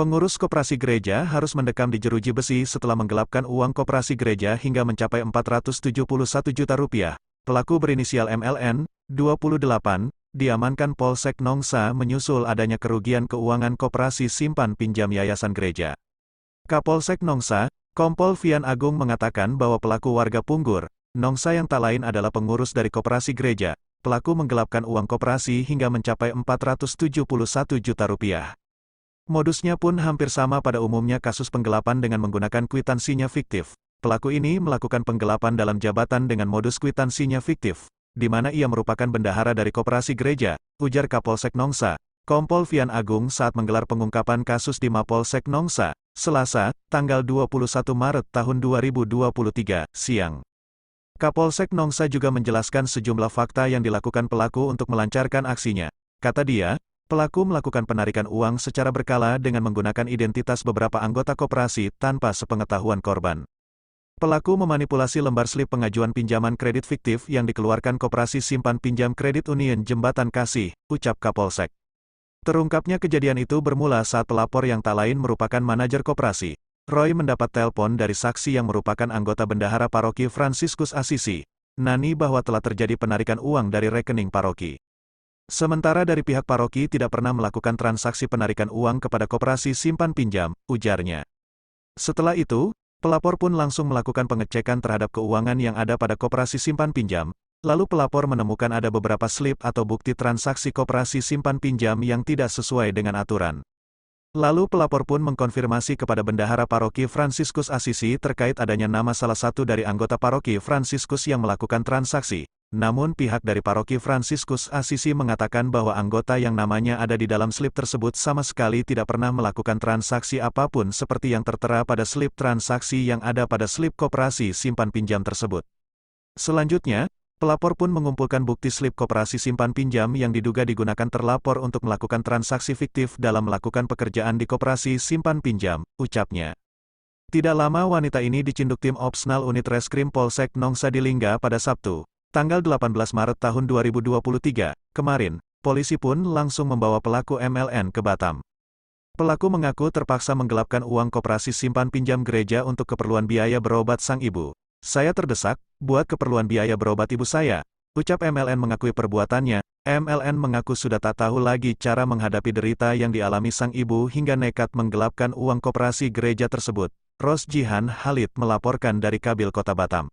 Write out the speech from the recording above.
Pengurus koperasi gereja harus mendekam di jeruji besi setelah menggelapkan uang koperasi gereja hingga mencapai Rp471 juta. Pelaku berinisial MLN, 28, diamankan Polsek Nongsa menyusul adanya kerugian keuangan koperasi simpan pinjam yayasan gereja. Kapolsek Nongsa, Kompol Fian Agung mengatakan bahwa pelaku warga Punggur, Nongsa yang tak lain adalah pengurus dari koperasi gereja. Pelaku menggelapkan uang koperasi hingga mencapai Rp471 juta. Modusnya pun hampir sama pada umumnya kasus penggelapan dengan menggunakan kwitansinya fiktif. Pelaku ini melakukan penggelapan dalam jabatan dengan modus kwitansinya fiktif, di mana ia merupakan bendahara dari koperasi gereja, ujar Kapolsek Nongsa, Kompol Fian Agung saat menggelar pengungkapan kasus di Mapolsek Nongsa, Selasa, tanggal 21 Maret tahun 2023, siang. Kapolsek Nongsa juga menjelaskan sejumlah fakta yang dilakukan pelaku untuk melancarkan aksinya. Kata dia, pelaku melakukan penarikan uang secara berkala dengan menggunakan identitas beberapa anggota koperasi tanpa sepengetahuan korban. Pelaku memanipulasi lembar slip pengajuan pinjaman kredit fiktif yang dikeluarkan Koperasi Simpan Pinjam Kredit Union Jembatan Kasih, ucap Kapolsek. Terungkapnya kejadian itu bermula saat pelapor yang tak lain merupakan manajer koperasi. Roy mendapat telepon dari saksi yang merupakan anggota bendahara paroki Fransiskus Asisi, Nani, bahwa telah terjadi penarikan uang dari rekening paroki. Sementara dari pihak paroki tidak pernah melakukan transaksi penarikan uang kepada koperasi simpan pinjam, ujarnya. Setelah itu, pelapor pun langsung melakukan pengecekan terhadap keuangan yang ada pada koperasi simpan pinjam, lalu pelapor menemukan ada beberapa slip atau bukti transaksi koperasi simpan pinjam yang tidak sesuai dengan aturan. Lalu pelapor pun mengkonfirmasi kepada bendahara paroki Fransiskus Asisi terkait adanya nama salah satu dari anggota paroki Fransiskus yang melakukan transaksi. Namun pihak dari paroki Fransiskus Asisi mengatakan bahwa anggota yang namanya ada di dalam slip tersebut sama sekali tidak pernah melakukan transaksi apapun seperti yang tertera pada slip transaksi yang ada pada slip koperasi simpan pinjam tersebut. Selanjutnya, pelapor pun mengumpulkan bukti slip koperasi simpan pinjam yang diduga digunakan terlapor untuk melakukan transaksi fiktif dalam melakukan pekerjaan di koperasi simpan pinjam, ucapnya. Tidak lama wanita ini dicinduk tim Opsnal Unit Reskrim Polsek Nongsa di Lingga pada Sabtu, tanggal 18 Maret tahun 2023, kemarin. Polisi pun langsung membawa pelaku MLN ke Batam. Pelaku mengaku terpaksa menggelapkan uang koperasi simpan pinjam gereja untuk keperluan biaya berobat sang ibu. Saya terdesak, buat keperluan biaya berobat ibu saya, ucap MLN mengakui perbuatannya. MLN mengaku sudah tak tahu lagi cara menghadapi derita yang dialami sang ibu hingga nekat menggelapkan uang koperasi gereja tersebut. Ros Jihan Halid melaporkan dari Kabil Kota Batam.